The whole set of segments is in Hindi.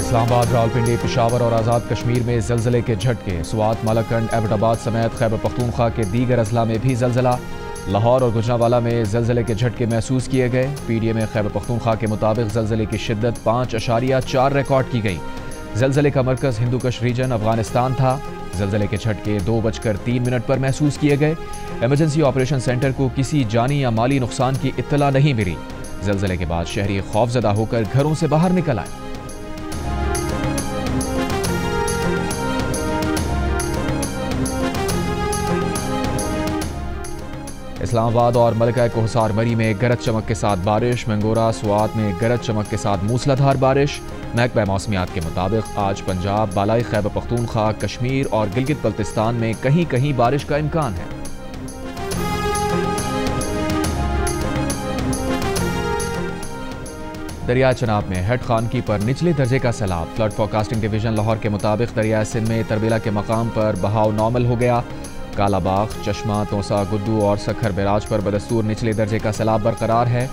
इस्लामाबाद, रावलपिंडी, पेशावर और आज़ाद कश्मीर में ज़लज़ले के झटके। स्वात, मलकंड, एबटाबाद समेत खैबर पख्तूनख्वा के दीगर अजला में भी ज़लज़ला। लाहौर और गुजरांवाला में ज़लज़ले के झटके महसूस किए गए। PDM खैबर पख्तूनख्वा के मुताबिक ज़लज़ले की शिद्दत 5.4 रिकॉर्ड की गई। ज़लज़ले का मरकज़ हिंदूकश रीजन अफगानिस्तान था। ज़लज़ले के झटके 2:03 पर महसूस किए गए। इमरजेंसी ऑपरेशन सेंटर को किसी जानी या माली नुकसान की इत्तला नहीं मिली। ज़लज़ले के बाद शहरी खौफजदा होकर घरों से बाहर निकल आए। इस्लामाबाद और मलका कोहसार मरी में गरज चमक के साथ बारिश। मंगोरा, स्वात में गरज चमक के साथ मूसलाधार बारिश। महकमा मौसमियात के मुताबिक आज पंजाब, बालाई खैबर पख्तूनख्वा, कश्मीर और गिलगित बल्तिस्तान में कहीं कहीं बारिश का इम्कान है। दरिया चनाब में हेड खानकी पर निचले दर्जे का सैलाब। फ्लड फोरकास्टिंग डिवीजन लाहौर के मुताबिक दरिया सिंध में तरबेला के मकाम पर बहाव नॉर्मल हो गया। कालाबाग, चश्मा, तोसा, गुद्दू और सखर बैराज पर बदस्तूर निचले दर्जे का सैलाब बरकरार है।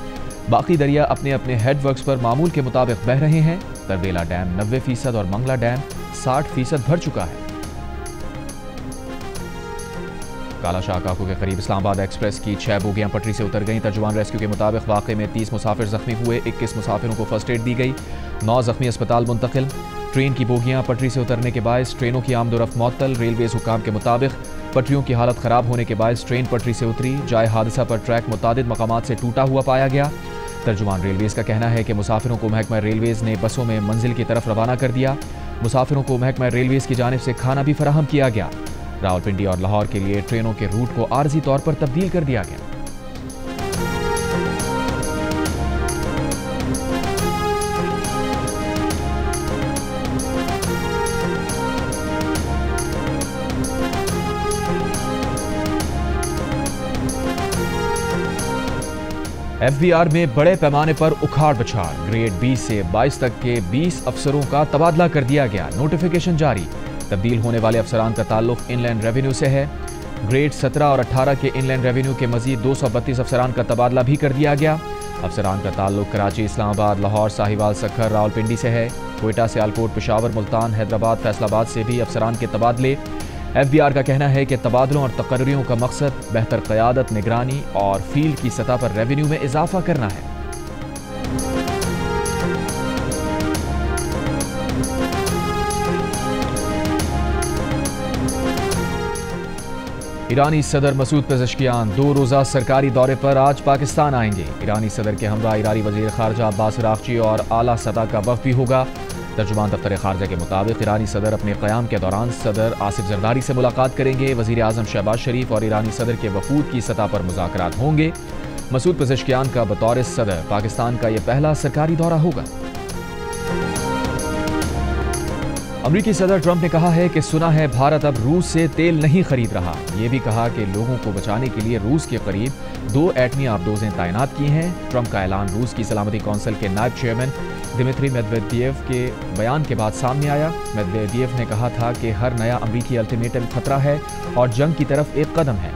बाकी दरिया अपने अपने हेडवर्क्स पर मामूल के मुताबिक बह रहे हैं। तरबेला डैम 90% और मंगला डैम 60% भर चुका है। काला शाह काकू के करीब इस्लामाबाद एक्सप्रेस की 6 बोगियां पटरी से उतर गईं। तर्जुमान रेस्क्यू के मुताबिक वाक़े में 30 मुसाफिर जख्मी हुए। 21 मुसाफिरों को फर्स्ट एड दी गई। 9 जख्मी अस्पताल मुंतकिल। ट्रेन की बोगियां पटरी से उतरने के बायस ट्रेनों की आमदोरफ्त मुअत्तल। रेलवेज हुकाम के मुताबिक पटरियों की हालत खराब होने के बायस ट्रेन पटरी से उतरी। जाए हादसा पर ट्रैक मुतादिद मकामात से टूटा हुआ पाया गया। तर्जुमान रेलवेज का कहना है कि मुसाफिरों को महकमा रेलवेज ने बसों में मंजिल की तरफ रवाना कर दिया। मुसाफिरों को महकमा रेलवेज की जानिब से खाना भी फराहम किया गया। रावलपिंडी और लाहौर के लिए ट्रेनों के रूट को आर्जी तौर पर तब्दील कर दिया गया। FBR में बड़े पैमाने पर उखाड़ बछाड़। ग्रेड 20 से 22 तक के 20 अफसरों का तबादला कर दिया गया। नोटिफिकेशन जारी। तब्दील होने वाले अफसरान का ताल्लुक इनलैंड रेवेन्यू से है। ग्रेड 17 और 18 के इनलैंड रेवेन्यू के मजीद 232 अफसरान का तबादला भी कर दिया गया। अफसरान का ताल्लुक कराची, इस्लामाबाद, लाहौर, साहिवाल, सखर, रावलपिंडी से है। कोयटा, सियालकोट, पेशावर, मुल्तान, हैदराबाद, फैसलाबाद से भी अफसरान के तबादले। FBR का कहना है कि तबादलों और तकर्रियों का मकसद बेहतर क़यादत, निगरानी और फील्ड की सतह पर रेवेन्यू में इजाफा करना है। ईरानी सदर मसूद पेज़ेश्कियान 2 रोज़ा सरकारी दौरे पर आज पाकिस्तान आएंगे। ईरानी सदर के हमरा ईरानी वज़ीर ख़ारजा अब्बास अराग़ची और आला सतह का वफ़द भी होगा। तर्जुमान दफ्तर ख़ारजा के मुताबिक ईरानी सदर अपने क़याम के दौरान सदर आसिफ ज़रदारी से मुलाकात करेंगे। वज़ीर आज़म शहबाज शरीफ और ईरानी सदर के वफूद की सतह पर मुज़ाकरात होंगे। मसूद पेज़ेश्कियान का बतौर सदर पाकिस्तान का यह पहला सरकारी दौरा होगा। अमरीकी सदर ट्रंप ने कहा है कि सुना है भारत अब रूस से तेल नहीं खरीद रहा। ये भी कहा कि लोगों को बचाने के लिए रूस के करीब 2 एटमी आबदोजें तैनात की हैं। ट्रंप का ऐलान रूस की सलामती कौंसिल के नायब चेयरमैन दिमित्री मेदवेदेव के बयान के बाद सामने आया। मेदवेदेव ने कहा था कि हर नया अमरीकी अल्टीमेटम खतरा है और जंग की तरफ एक कदम है।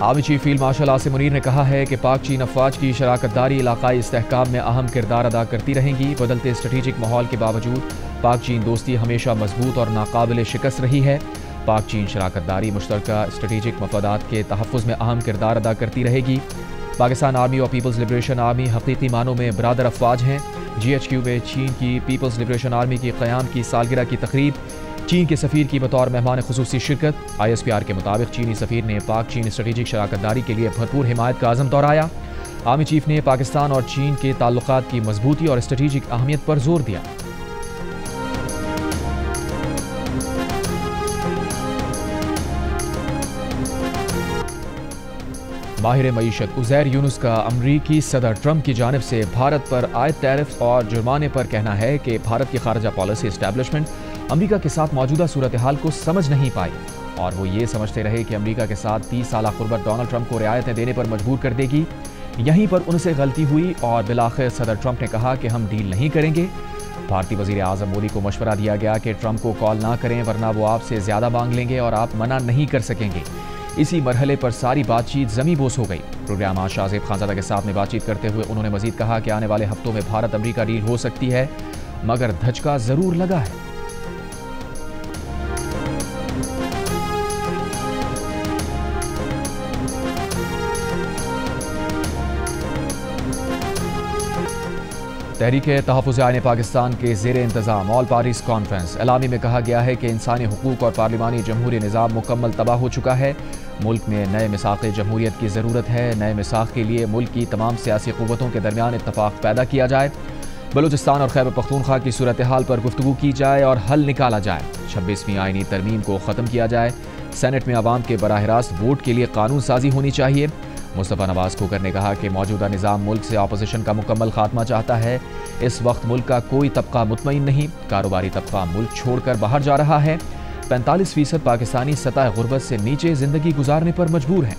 Army chief field marshal Asim Munir ने कहा है कि पाक चीन अफवाज की शराकतदारी इलाकाई इस्तेहकाम में अहम किरदार अदा करती रहेंगी। बदलते स्ट्रेटेजिक माहौल के बावजूद पाक चीन दोस्ती हमेशा मजबूत और नाकाबिल शिकस्त रही है। पाक चीन शराकतदारी मुश्तरका स्ट्रेटेजिक मफादात के तहफ़्फ़ुज़ में अहम किरदार अदा करती रहेगी। पाकिस्तान आर्मी और पीपल्स लिबरेशन आर्मी हकीकी मानों में बरादर अफवाज हैं। GHQ में चीन की पीपल्स लिबरेशन आर्मी की क़याम की सालगिरह की तकरीब, चीन के सफ़ीर की बतौर मेहमान खुसूसी शिरकत। ISPR के मुताबिक चीनी सफ़ीर ने पाक चीन स्ट्रेटेजिक शराकतदारी के लिए भरपूर हिमायत का आज़म दोहराया। आर्मी चीफ ने पाकिस्तान और चीन के ताल्लुकात की मजबूती और स्ट्रेटेजिक अहमियत पर जोर दिया। माहिर मईशत उज़ैर यूनुस का अमरीकी सदर ट्रंप की जानिब से भारत पर आयद टैरिफ और जुर्माने पर कहना है कि भारत की खारजा पॉलिसी इस्टेब्लिशमेंट अमरीका के साथ मौजूदा सूरत हाल को समझ नहीं पाई और वो ये समझते रहे कि अमरीका के साथ 30 साल क़ुर्बत डोनाल्ड ट्रंप को रियायतें देने पर मजबूर कर देगी। यहीं पर उनसे गलती हुई और बिलाखिर सदर ट्रंप ने कहा कि हम डील नहीं करेंगे। भारतीय वज़ीर आज़म मोदी को मशवरा दिया गया कि ट्रंप को कॉल ना करें वरना वो आपसे ज़्यादा मांग लेंगे और आप मना नहीं कर सकेंगे। इसी मरहले पर सारी बातचीत जमी बोस हो गई। प्रोग्राम आज शाहजेब खानजादा के साथ में बातचीत करते हुए उन्होंने मजीद कहा कि आने वाले हफ्तों में भारत अमेरिका डील हो सकती है, मगर धचका जरूर लगा है। तहरीक तहफ़्फ़ुज़ आईन पाकिस्तान के ज़ेर इंतज़ाम ऑल पार्टीज़ कॉन्फ्रेंस एलामी में कहा गया है कि इंसानी हुकूक और पार्लिमानी जमहूरी निज़ाम मुकम्मल तबाह हो चुका है। मुल्क में नए मिसाक़ जमहूरियत की ज़रूरत है। नए मिसाक़ के लिए मुल्क की तमाम सियासी क़ुव्वतों के दरमियान इत्तफ़ाक़ पैदा किया जाए। बलूचिस्तान और खैबर पख्तूनख्वा की सूरत हाल पर गुफ्तगू की जाए और हल निकाला जाए। 26वीं आईनी तरमीम को ख़त्म किया जाए। सेनेट में आवाम के बराह रास्त वोट के लिए कानून साजी होनी चाहिए। मुस्तफ़ा नवाज खोकर ने कहा कि मौजूदा निज़ाम मुल्क से अपोजिशन का मुकम्मल खात्मा चाहता है। इस वक्त मुल्क का कोई तबका मुतमईन नहीं, कारोबारी तबका मुल्क छोड़कर बाहर जा रहा है। 45% पाकिस्तानी सतह गुर्बत से नीचे जिंदगी गुजारने पर मजबूर हैं।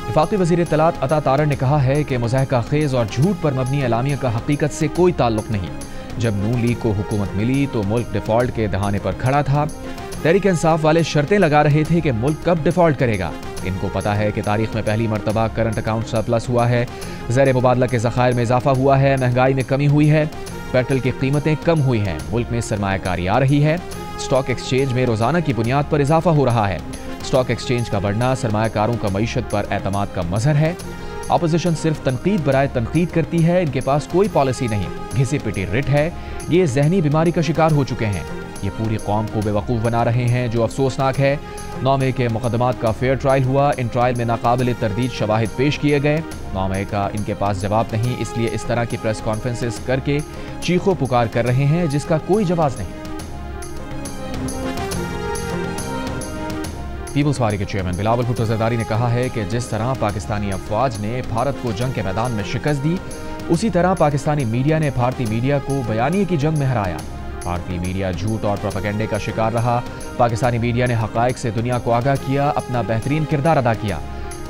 वफाकी वज़ीर इत्तलात अता तारड़ ने कहा है कि मुज़ाहका खेज और झूठ पर मबनी एलामिया का हकीकत से कोई ताल्लुक नहीं। जब नून लीग को हुकूमत मिली तो मुल्क डिफॉल्ट के दहाने पर खड़ा था। तहरीक इंसाफ वाले शर्तें लगा रहे थे कि मुल्क कब डिफॉल्ट करेगा। इनको पता है कि तारीख में पहली मरतबा करंट अकाउंट सरप्लस हुआ है, ज़र मुबादला के ज़खायर में इजाफा हुआ है, महंगाई में कमी हुई है, पेट्रोल की कीमतें कम हुई हैं, मुल्क में सरमायाकारी आ रही है, स्टॉक एक्सचेंज में रोज़ाना की बुनियाद पर इजाफा हो रहा है। स्टॉक एक्सचेंज का बढ़ना सरमायाकारों का मईशत पर एतमाद का मजहर है। अपोजिशन सिर्फ तनकीद बराए तनकीद करती है, इनके पास कोई पॉलिसी नहीं, घिसी पिटी रिट है। ये जहनी बीमारी का शिकार हो चुके हैं। ये पूरी कौम को बेवकूफ़ बना रहे हैं, जो अफसोसनाक है। 9 मई के मुकदमात का फेयर ट्रायल हुआ। इन ट्रायल में नाकाबिल तरदीद शवाहिद पेश किए गए। 9 मई का इनके पास जवाब नहीं, इसलिए इस तरह की प्रेस कॉन्फ्रेंसेस करके चीखो पुकार कर रहे हैं, जिसका कोई जवाब नहीं। पीपल्स पार्टी के चेयरमैन बिलावल भुट्टो जरदारी ने कहा है कि जिस तरह पाकिस्तानी अफवाज ने भारत को जंग के मैदान में शिकस्त दी, उसी तरह पाकिस्तानी मीडिया ने भारतीय मीडिया को बयानिए की जंग में हराया। भारतीय मीडिया झूठ और प्रोपेगेंडे का शिकार रहा। पाकिस्तानी मीडिया ने हकायक से दुनिया को आगाह किया, अपना बेहतरीन किरदार अदा किया।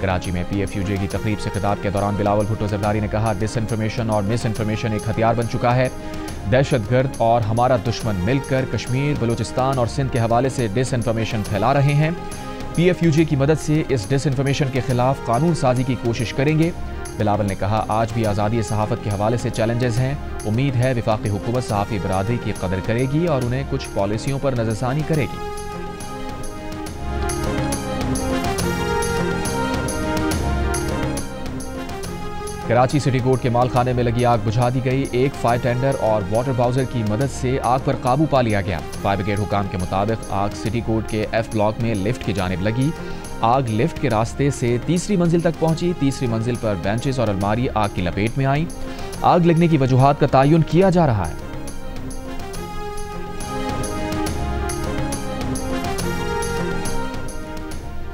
कराची में PFUJ की तकरीब से खिताब के दौरान बिलावल भुट्टो जरदारी ने कहा, डिसइंफॉर्मेशन और मिस इन्फॉर्मेशन एक हथियार बन चुका है। दहशतगर्द और हमारा दुश्मन मिलकर कश्मीर, बलूचिस्तान और सिंध के हवाले से डिसइंफॉर्मेशन फैला रहे हैं। PFUJ की मदद से इस डिसइंफॉर्मेशन के खिलाफ कानून साजी की कोशिश करेंगे। बिलावल ने कहा, आज भी आज़ादी सहाफ़त के हवाले से चैलेंजेस हैं। उम्मीद है वफाकी हुकूमत सहाफ़ी बरादरी की कदर करेगी और उन्हें कुछ पॉलिसियों पर नज़रसानी करेगी। कराची सिटी कोर्ट के मालखाने में लगी आग बुझा दी गई। एक फायर टेंडर और वाटर बाउजर की मदद से आग पर काबू पा लिया गया। फायर ब्रिगेड हुकाम के मुताबिक आग सिटी कोर्ट के F ब्लॉक में लिफ्ट की जानिब लगी। आग लिफ्ट के रास्ते से तीसरी मंजिल तक पहुंची। तीसरी मंजिल पर बेंचेस और अलमारी आग की लपेट में आई। आग लगने की वजूहात का तयन किया जा रहा है।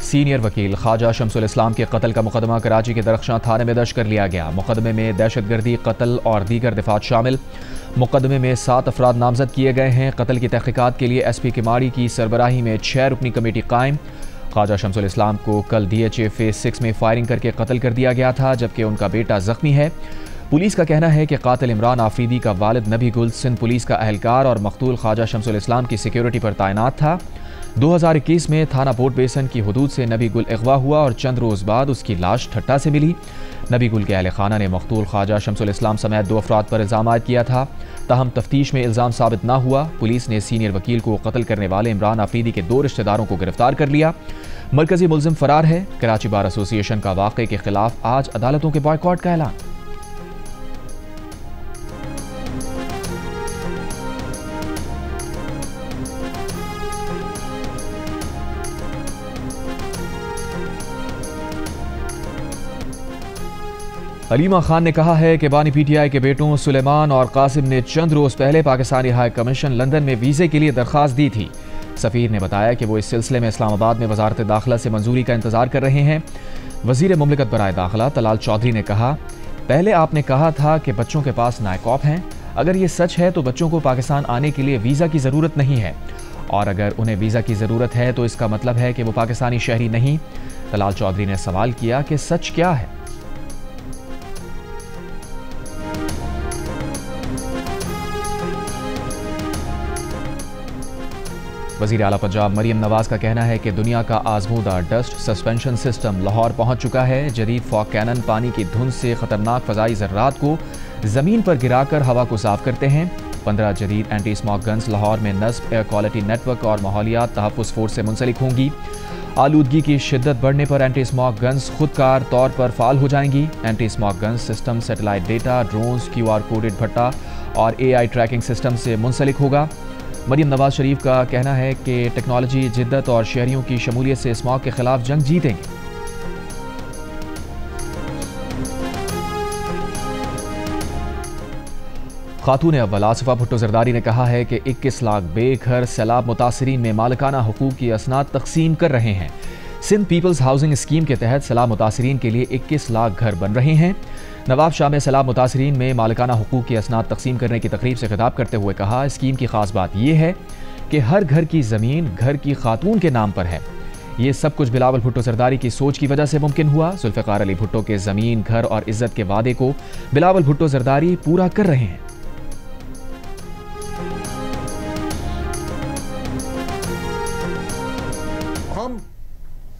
सीनियर वकील ख्वाजा शमसुल इस्लाम के कत्ल का मुकदमा कराची के दरख्शां थाने में दर्ज कर लिया गया। मुकदमे में दहशतगर्दी, कत्ल और दीगर दिफात शामिल। मुकदमे में 7 अफराद नामजद किए गए हैं। कत्ल की तहकीकात के लिए SP किमाड़ी की सरबराही में 6 रुकनी कमेटी कायम। ख्वाजा शमसुल इस्लाम को कल DHA फेज 6 में फायरिंग करके कत्ल कर दिया गया था, जबकि उनका बेटा जख्मी है। पुलिस का कहना है कि कातिल इमरान आफरीदी का वालिद नबी गुल सिंध पुलिस का अहलकार और मकतूल ख्वाजा शमसुल इस्लाम की सिक्योरिटी पर तैनात था। 2021 में थाना पोर्ट बेसन की हदूद से नबी गुल अगवा हुआ और चंद रोज़ बाद उसकी लाश ठट्टा से मिली। नबी गुल के अहल खाना ने मकतूल ख्वाजा शमसुल इस्लाम समेत 2 अफराद पर इल्ज़ाम आयद किया था, ताहम तफ्तीश में इल्ज़ाम साबित न हुआ। पुलिस ने सीनियर वकील को कत्ल करने वाले इमरान आफरीदी के 2 रिश्तेदारों को गिरफ्तार कर लिया। मरकजी मुलजिम फरार है। कराची बार एसोसिएशन का वाक़े के खिलाफ आज अदालतों के बॉयकॉट का ऐलान। हलीमा खान ने कहा है कि बानी PTI के बेटों सुलेमान और कासिम ने चंद रोज पहले पाकिस्तानी हाई कमीशन लंदन में वीजे के लिए दरख्वास्त दी थी। सफीर ने बताया कि वो इस सिलसिले में इस्लामाबाद में वजारत दाखिला से मंजूरी का इंतजार कर रहे हैं। वजीर मुमलिकत बराए दाखिला तलाल चौधरी ने कहा, पहले आपने कहा था कि बच्चों के पास नायकॉप हैं। अगर ये सच है तो बच्चों को पाकिस्तान आने के लिए वीज़ा की ज़रूरत नहीं है, और अगर उन्हें वीज़ा की ज़रूरत है तो इसका मतलब है कि वो पाकिस्तानी शहरी नहीं। तलाल चौधरी ने सवाल किया कि सच क्या है। वज़ीर आला पंजाब मरियम नवाज का कहना है कि दुनिया का आजमूदा डस्ट सस्पेंशन सिस्टम लाहौर पहुंच चुका है। जदीद फॉग कैनन पानी की धुंध से खतरनाक फ़ज़ाई ज़र्रात को ज़मीन पर गिराकर हवा को साफ करते हैं। 15 जदीद एंटी स्मॉग गन्स लाहौर में नस्ब, एयर क्वालिटी नेटवर्क और माहौलियात तहफ़्फ़ुज़ फोर्स से मुंसलिक होंगी। आलूदगी की शिद्दत बढ़ने पर एंटी स्मॉग गन्स खुदकार तौर पर फ़ाल हो जाएंगी। Anti smog guns system satellite data, drones, QR coded भट्टा और AI ट्रैकिंग सिस्टम से मुंसलिक होगा। मरियम नवाज शरीफ का कहना है कि टेक्नोलॉजी, जिद्दत और शहरियों की शमूलियत से स्मॉग के खिलाफ जंग जीतेंगे। खातून अव्वल आसिफा भुट्टो जरदारी ने कहा है कि 21 लाख बेघर सैलाब मुतासरीन में मालिकाना हुकूक की असनाद तकसीम कर रहे हैं। सिंध पीपल्स हाउसिंग स्कीम के तहत सैलाब मुतासरीन के लिए 21 लाख घर बन रहे हैं। नवाब शाह में सैलाब मुतासरीन में मालिकाना हुकूक की असनाद तकसीम करने की तकरीब से खिताब करते हुए कहा, स्कीम की खास बात यह है कि हर घर की ज़मीन घर की खातून के नाम पर है। ये सब कुछ बिलावल भुट्टो जरदारी की सोच की वजह से मुमकिन हुआ। जुल्फ़िकार अली भुट्टो के ज़मीन, घर और इज्जत के वादे को बिलावल भुट्टो जरदारी पूरा कर रहे हैं। हम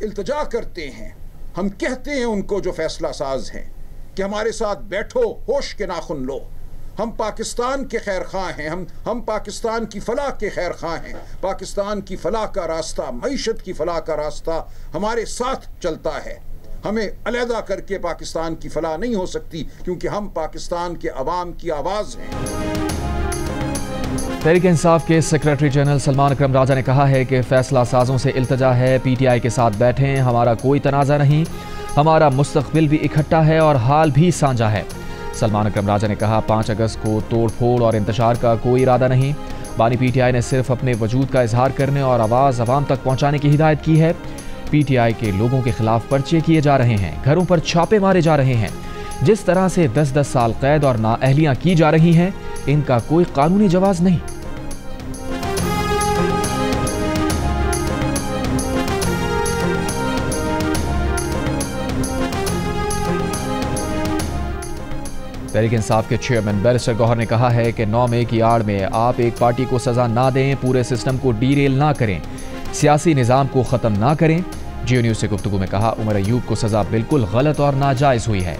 इल्तिजा करते हैं, हम कहते हैं उनको जो फैसला साज हैं कि हमारे साथ बैठो, होश के नाखुन लो। हम पाकिस्तान के खैर खां हैं, हम पाकिस्तान की फलाह के खैर खां हैं। पाकिस्तान की फलाह का रास्ता, मईशत की फलाह का रास्ता हमारे साथ चलता है। हमें अलहदा करके पाकिस्तान की फलाह नहीं हो सकती, क्योंकि हम पाकिस्तान के अवाम की आवाज़ हैं। तहरीक इंसाफ के सेक्रेटरी जनरल सलमान अकरम राजा ने कहा है कि फैसला साजों से इल्तजा है, PTI के साथ बैठें, हमारा कोई तनाज़ा नहीं, हमारा मुस्तकबिल भी इकट्ठा है और हाल भी साझा है। सलमान अकरम राजा ने कहा, 5 अगस्त को तोड़ फोड़ और इंतशार का कोई इरादा नहीं। बानी PTI ने सिर्फ अपने वजूद का इजहार करने और आवाज़ अवाम तक पहुँचाने की हिदायत की है। PTI के लोगों के खिलाफ पर्चे किए जा रहे हैं, घरों पर छापे मारे जा रहे हैं। जिस तरह से 10-10 साल कैद और नाअहलियाँ की जा रही हैं, इनका कोई कानूनी जवाज नहीं। तहरीक इंसाफ के चेयरमैन बैरिस्टर गौहर ने कहा है कि 9 मई की आड़ में आप एक पार्टी को सजा ना दें, पूरे सिस्टम को डीरेल ना करें, सियासी निज़ाम को ख़त्म ना करें। जियो न्यूज़ से गुफ्तगू में कहा, उमर अयूब को सजा बिल्कुल गलत और नाजायज़ हुई है।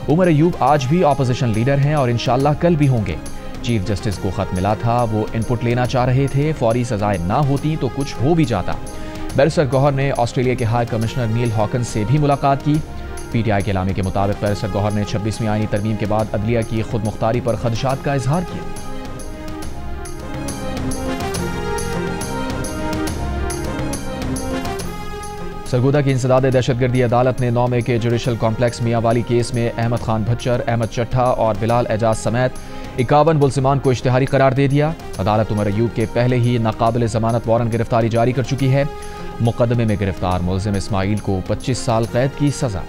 उमर अयूब आज भी ऑपोजिशन लीडर हैं और इंशाअल्लाह कल भी होंगे। चीफ जस्टिस को खत मिला था, वो इनपुट लेना चाह रहे थे, फौरी सजाएं ना होती तो कुछ हो भी जाता। बैरिस्टर गौहर ने ऑस्ट्रेलिया के हाई कमिश्नर नील हॉकन्स से भी मुलाकात की। PTI के एलामे के मुताबिक बैरिस्टर गौहर ने 26वीं आईनी तरमीम के बाद अदलिया की खुद मुख्तारी पर खदशात का इजहार किया। सरगोदा की इंसदाद दहशतगर्दी अदालत ने 9 मई के जुडिशल कॉम्प्लेक्स मियांवाली केस में अहमद खान भच्चर, अहमद चट्ठा और बिलाल एजाज समेत 51 मुलजिमान को इश्तिहारी करार दे दिया। अदालत उमर अयूब के पहले ही नाकाबिल जमानत वारंट गिरफ्तारी जारी कर चुकी है। मुकदमे में गिरफ्तार मुलजिम इस्माइल को 25 साल कैद की सजा।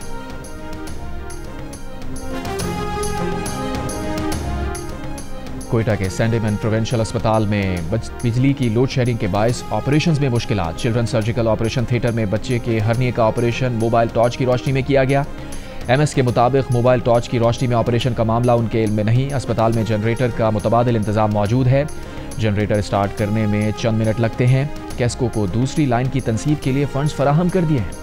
कोयटा के सेंडेमन प्रोविंशियल अस्पताल में बिजली की लोड शेडिंग के बायस ऑपरेशंस में मुश्किलात। चिल्ड्रन सर्जिकल ऑपरेशन थिएटर में बच्चे के हर्निए का ऑपरेशन मोबाइल टॉर्च की रोशनी में किया गया। MS के मुताबिक मोबाइल टॉर्च की रोशनी में ऑपरेशन का मामला उनके इल्म में नहीं। अस्पताल में जनरेटर का मुतबादिल इंतजाम मौजूद है। जनरेटर स्टार्ट करने में चंद मिनट लगते हैं। कैस्को को दूसरी लाइन की तनसीब के लिए फंड्स फराहम कर दिए हैं।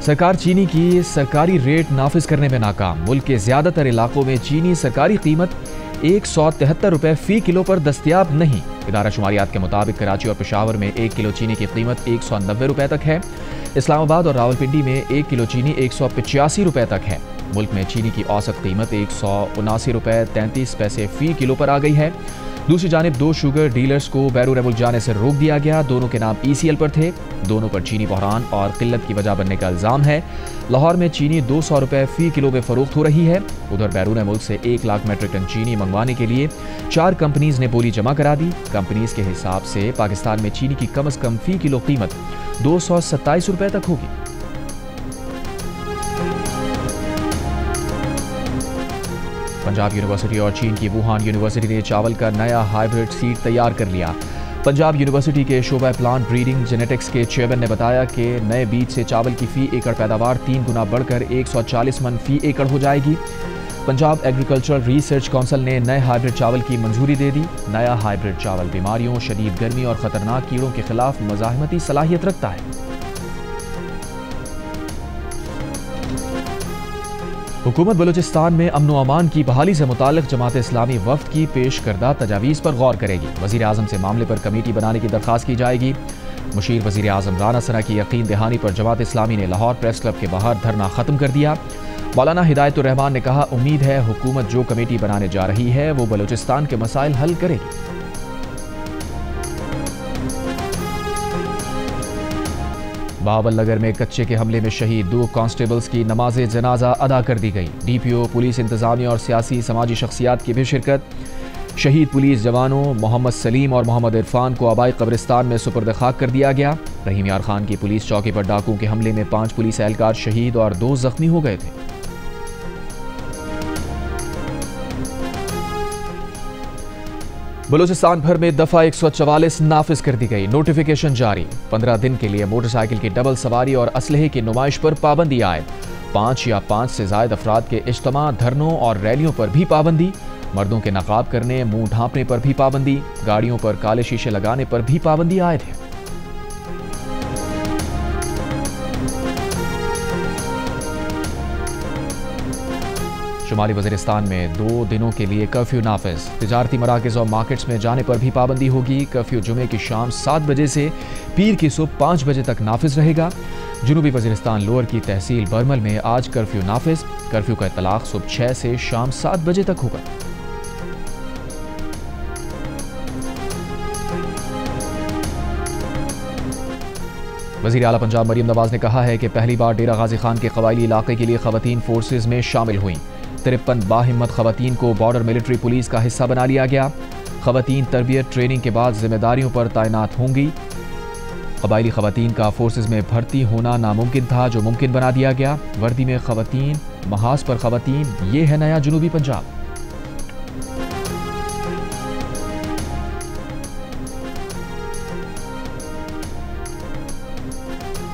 सरकार चीनी की सरकारी रेट नाफिज करने में नाकाम। मुल्क के ज्यादातर इलाकों में चीनी सरकारी कीमत 173 रुपए फी किलो पर दस्तयाब नहीं। इदारा शुमारियात के मुताबिक कराची और पेशावर में 1 किलो चीनी की कीमत 190 रुपए तक है। इस्लामाबाद और रावलपिंडी में 1 किलो चीनी 185 रुपए तक है। मुल्क में चीनी की औसत कीमत 179 रुपए 33 पैसे फी किलो पर आ गई है। दूसरी जानिब 2 शुगर डीलर्स को बैरून मुल्क जाने से रोक दिया गया। दोनों के नाम ECL पर थे। दोनों पर चीनी बहरान और किल्लत की वजह बनने का इल्जाम है। लाहौर में चीनी 200 रुपए फी किलो में फरोख्त हो रही है। उधर बैरून मुल्क से 1 लाख मेट्रिक टन चीनी मंगवाने के लिए 4 कंपनीज ने बोली जमा करा दी। कंपनीज के हिसाब से पाकिस्तान में चीनी की कम अज कम फी किलो कीमत 227 रुपए तक होगी। पंजाब यूनिवर्सिटी और चीन की वुहान यूनिवर्सिटी ने चावल का नया हाइब्रिड सीड तैयार कर लिया। पंजाब यूनिवर्सिटी के शोबा प्लांट ब्रीडिंग जेनेटिक्स के चेयरमैन ने बताया कि नए बीज से चावल की फी एकड़ पैदावार 3 गुना बढ़कर 140 मन फी एकड़ हो जाएगी। पंजाब एग्रीकल्चरल रिसर्च काउंसिल ने नए हाइब्रिड चावल की मंजूरी दे दी। नया हाइब्रिड चावल बीमारियों, शदीद गर्मी और खतरनाक कीड़ों के खिलाफ मज़ाहमती सलाहियत रखता है। हुकूमत बलूचिस्तान में अमन व अमान की बहाली से मुताल्लिक़ जमात इस्लामी वफ़द की पेश करदा तजावीज़ पर गौर करेगी। वज़ीर आज़म से मामले पर कमेटी बनाने की दरख्वास्त की जाएगी। मुशीर वज़ीर आज़म राना सना की यकीन दहानी पर जमात इस्लामी ने लाहौर प्रेस क्लब के बाहर धरना ख़त्म कर दिया। मौलाना हिदायतुर रहमान ने कहा, उम्मीद है हुकूमत जो कमेटी बनाने जा रही है वो बलूचिस्तान के मसाइल हल करेगी। बहावलनगर में कच्चे के हमले में शहीद 2 कांस्टेबल्स की नमाज जनाजा अदा कर दी गई। डीपीओ, पुलिस इंतजामिया और सियासी समाजी शख्सियात की भी शिरकत। शहीद पुलिस जवानों मोहम्मद सलीम और मोहम्मद इरफान को आबाई कब्रिस्तान में सुपर्द खाक कर दिया गया। रहीम यार खान की पुलिस चौकी पर डाकुओं के हमले में 5 पुलिस एहलकार शहीद और 2 जख्मी हो गए थे। बलूचिस्तान भर में दफा 144 नाफिज कर दी गई। नोटिफिकेशन जारी। 15 दिन के लिए मोटरसाइकिल की डबल सवारी और असलहे की नुमाइश पर पाबंदी आयद। 5 या 5 से ज्यादा अफराद के इज्तिमा, धरनों और रैलियों पर भी पाबंदी। मर्दों के नकाब करने, मुंह ढांपने पर भी पाबंदी। गाड़ियों पर काले शीशे लगाने पर भी पाबंदी आयद है। शुमाली वज़ीरिस्तान में 2 दिनों के लिए कर्फ्यू नाफिज। तिजारती मराकज़ और मार्केट्स में जाने पर भी पाबंदी होगी। कर्फ्यू जुमे की शाम 7 बजे से पीर की सुबह 5 बजे तक नाफिज रहेगा। जनूबी वज़ीरिस्तान लोअर की तहसील बरमल में आज कर्फ्यू नाफिज। कर्फ्यू का इतलाक़ सुबह 6 से शाम 7 बजे तक होगा। वज़ीर आला पंजाब मरियम नवाज ने कहा है कि पहली बार डेरा गाजी खान के कबायली इलाके के लिए खवातीन फोर्सेज में शामिल हुई। 53 बाहिम्मत खवातीन को बॉर्डर मिलिट्री पुलिस का हिस्सा बना लिया गया। खवातीन तरबियत ट्रेनिंग के बाद जिम्मेदारियों पर तैनात होंगी। कबायली खवातीन का फोर्सेज में भर्ती होना नामुमकिन था, जो मुमकिन बना दिया गया। वर्दी में खवातीन, महाज पर खवातीन, ये है नया जनूबी पंजाब।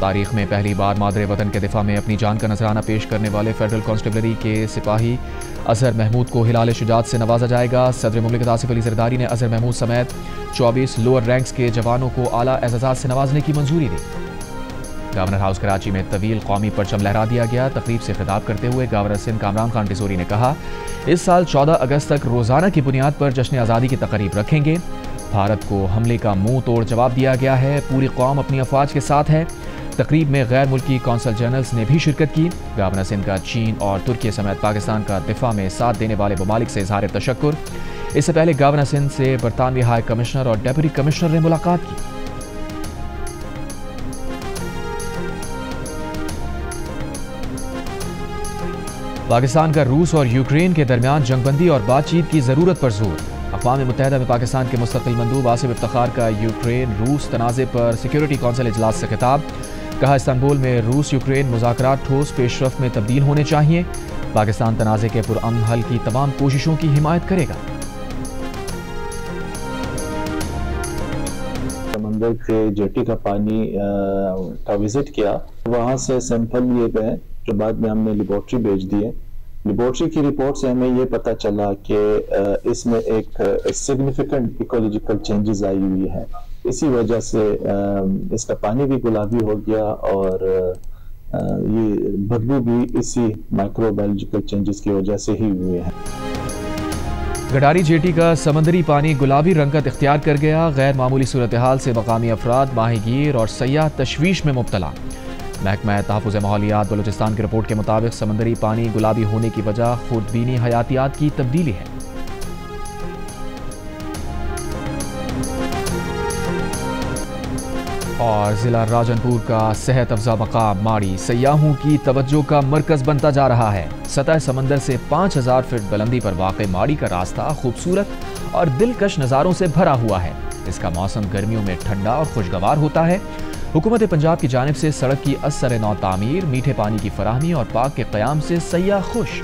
तारीख में पहली बार मादरे वतन के दिफा में अपनी जान का नजराना पेश करने वाले फेडरल कांस्टेबलरी के सिपाही अजहर महमूद को हिलाल शुजात से नवाजा जाएगा। सदर मुमलिकत आसिफ अली जरदारी ने अजहर महमूद समेत 24 लोअर रैंक्स के जवानों को आला एजाज़ात से नवाजने की मंजूरी दी। गवर्नर हाउस कराची में तवील कौमी परचम लहरा दिया गया। तकरीब से खिताब करते हुए गवर्नर सिंध कामरान खान टिसोरी ने कहा, इस साल 14 अगस्त तक रोजाना की बुनियाद पर जश्न आज़ादी की तकरीब रखेंगे। भारत को हमले का मुंह तोड़ जवाब दिया गया है। पूरी कौम अपनी अफवाज के साथ है। तकरीब में गैर मुल्की कौंसल जनरल्स ने भी शिरकत की। गवर्नर सिंध का चीन और तुर्की समेत पाकिस्तान का दिफा में साथ देने वाले ममालिक से इजहार तशक्कुर। इससे पहले गवर्नर सिंध से बरतानवी हाई कमिश्नर और डेप्यूटी कमिश्नर ने मुलाकात की। पाकिस्तान का रूस और यूक्रेन के दरमियान जंगबंदी और बातचीत की जरूरत पर जोर। अक़वाम मुत्तहिदा में पाकिस्तान के मुस्तक़िल मंदूब आसिफ इफ्तिखार का यूक्रेन रूस तनाज़े पर सिक्योरिटी कौंसिल इजलास से खिताब। कहा, इस्तांबुल में रूस यूक्रेन मुज़ाकरात ठोस पेशरफ्त में तब्दील होने चाहिए। पाकिस्तान तनाज़े के पुरअमन हल की तमाम कोशिशों की हिमायत करेगा। समंदर के जेटी का पानी का विजिट किया, वहाँ से सैंपल लिए गए जो बाद में हमने लेबोरेटरी भेज दिए। लेबोरेटरी की रिपोर्ट से हमें ये पता चला कि इसमें एक सिग्निफिकेंट इकोलॉजिकल चेंजेस आई हुई है। इसी वजह से इसका पानी भी गुलाबी हो गया और ये बदबू भी इसी माइक्रोबायोलॉजिकल चेंजेस की वजह से ही हुए हैं। गडारी जेटी का समंदरी पानी गुलाबी रंगत इख्तियार कर गया। गैर मामूली सूरत हाल से मकामी अफराद, माहीगीर और सयाह तशवीश में मुब्तला। महकमा तहफ़्फ़ुज़ माहौलियात बलूचिस्तान की रिपोर्ट के मुताबिक समंदरी पानी गुलाबी होने की वजह खुदबीनी हयातियात की तब्दीली है। और जिला राजनपुर का सेहत अफजा मकाम माड़ी सयाहों की तवज्जो का मरकज बनता जा रहा है। सतह समंदर से 5000 फीट बुलंदी पर वाक़ माड़ी का रास्ता खूबसूरत और दिलकश नज़ारों से भरा हुआ है। इसका मौसम गर्मियों में ठंडा और खुशगवार होता है। हुकूमत पंजाब की जानिब से सड़क की असर नौ तामीर, मीठे पानी की फराहमी और पार्क के क़याम से सयाह खुश।